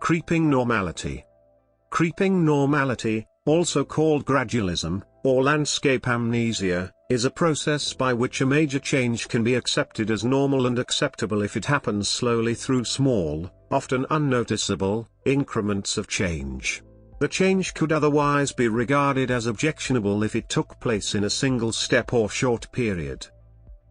Creeping normality. Creeping normality, also called gradualism, or landscape amnesia, is a process by which a major change can be accepted as normal and acceptable if it happens slowly through small, often unnoticeable, increments of change. The change could otherwise be regarded as objectionable if it took place in a single step or short period.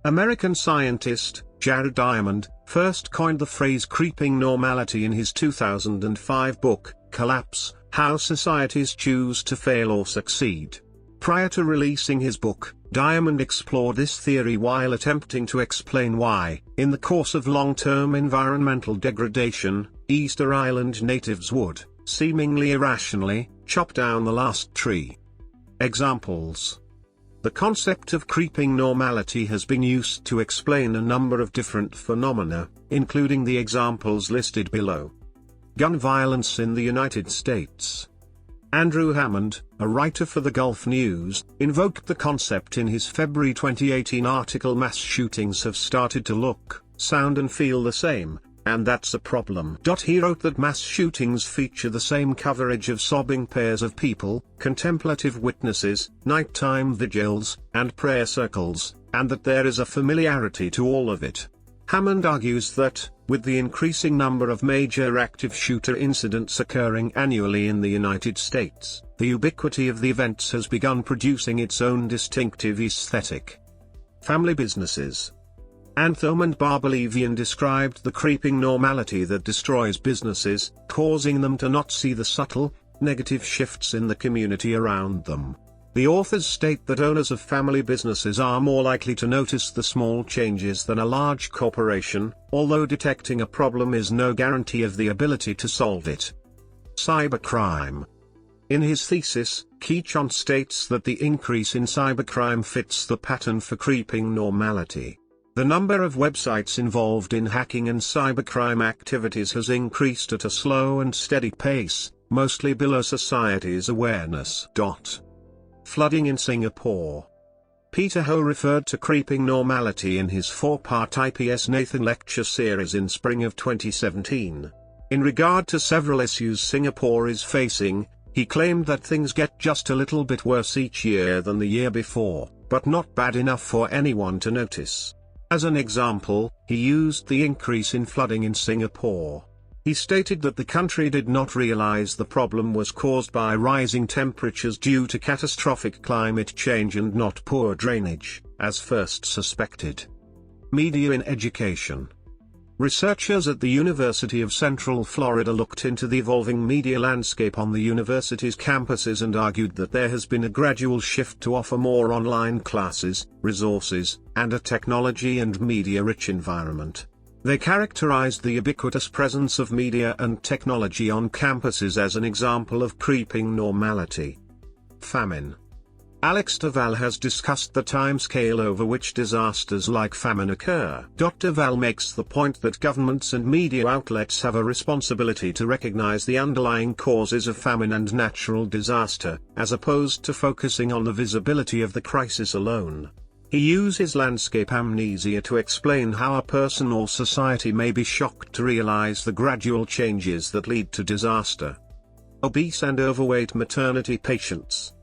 American scientist, Jared Diamond, first coined the phrase creeping normality in his 2005 book, Collapse: How Societies Choose to Fail or Succeed. Prior to releasing his book, Diamond explored this theory while attempting to explain why, in the course of long-term environmental degradation, Easter Island natives would, seemingly irrationally, chop down the last tree. Examples. The concept of creeping normality has been used to explain a number of different phenomena, including the examples listed below. Gun violence in the United States. Andrew Hammond, a writer for the Gulf News, invoked the concept in his February 2018 article Mass Shootings Have Started to Look, Sound and Feel the Same, and That's a Problem. He wrote that mass shootings feature the same coverage of sobbing pairs of people, contemplative witnesses, nighttime vigils, and prayer circles, and that there is a familiarity to all of it. Hammond argues that, with the increasing number of major active shooter incidents occurring annually in the United States, the ubiquity of the events has begun producing its own distinctive aesthetic. Family businesses. Anthem and Barbellivian described the creeping normality that destroys businesses, causing them to not see the subtle, negative shifts in the community around them. The authors state that owners of family businesses are more likely to notice the small changes than a large corporation, although detecting a problem is no guarantee of the ability to solve it. Cybercrime. In his thesis, Keachon states that the increase in cybercrime fits the pattern for creeping normality. The number of websites involved in hacking and cybercrime activities has increased at a slow and steady pace, mostly below society's awareness. Flooding in Singapore. Peter Ho referred to creeping normality in his 4-part IPS Nathan lecture series in spring of 2017. In regard to several issues Singapore is facing, he claimed that things get just a little bit worse each year than the year before, but not bad enough for anyone to notice. As an example, he used the increase in flooding in Singapore. He stated that the country did not realize the problem was caused by rising temperatures due to catastrophic climate change and not poor drainage, as first suspected. Media in education. Researchers at the University of Central Florida looked into the evolving media landscape on the university's campuses and argued that there has been a gradual shift to offer more online classes, resources, and a technology and media-rich environment. They characterized the ubiquitous presence of media and technology on campuses as an example of creeping normality. Famine. Alex Duval has discussed the timescale over which disasters like famine occur. Duval makes the point that governments and media outlets have a responsibility to recognize the underlying causes of famine and natural disaster, as opposed to focusing on the visibility of the crisis alone. He uses landscape amnesia to explain how a person or society may be shocked to realize the gradual changes that lead to disaster. Obese and overweight maternity patients.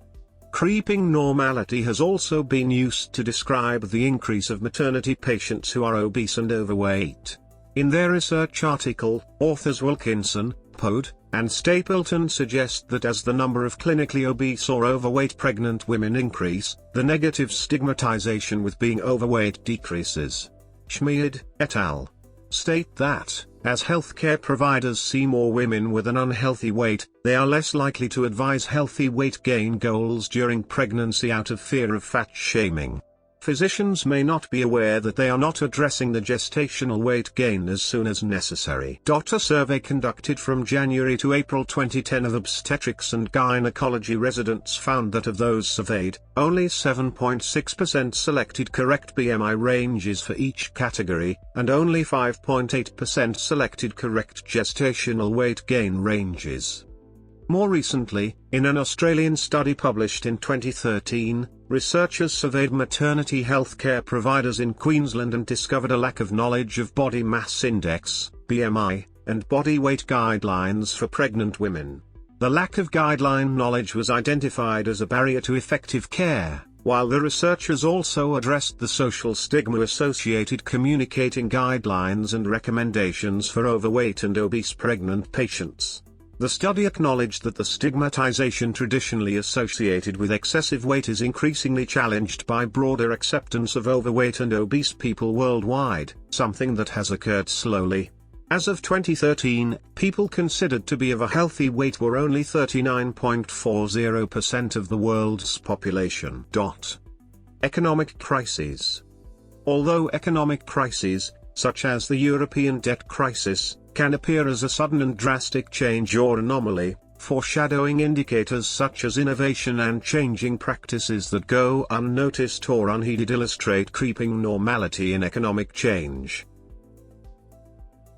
Creeping normality has also been used to describe the increase of maternity patients who are obese and overweight. In their research article, authors Wilkinson, Pode, and Stapleton suggest that as the number of clinically obese or overweight pregnant women increase, the negative stigmatization with being overweight decreases. Schmid, et al. State that, as healthcare providers see more women with an unhealthy weight, they are less likely to advise healthy weight gain goals during pregnancy out of fear of fat shaming. Physicians may not be aware that they are not addressing the gestational weight gain as soon as necessary. A survey conducted from January to April 2010 of obstetrics and gynecology residents found that of those surveyed, only 7.6% selected correct BMI ranges for each category, and only 5.8% selected correct gestational weight gain ranges. More recently, in an Australian study published in 2013, researchers surveyed maternity healthcare providers in Queensland and discovered a lack of knowledge of body mass index, BMI, and body weight guidelines for pregnant women. The lack of guideline knowledge was identified as a barrier to effective care, while the researchers also addressed the social stigma associated communicating guidelines and recommendations for overweight and obese pregnant patients. The study acknowledged that the stigmatization traditionally associated with excessive weight is increasingly challenged by broader acceptance of overweight and obese people worldwide, something that has occurred slowly. As of 2013, people considered to be of a healthy weight were only 39.40% of the world's population. Economic crises. Although economic crises, such as the European debt crisis, can appear as a sudden and drastic change or anomaly, foreshadowing indicators such as innovation and changing practices that go unnoticed or unheeded illustrate creeping normality in economic change.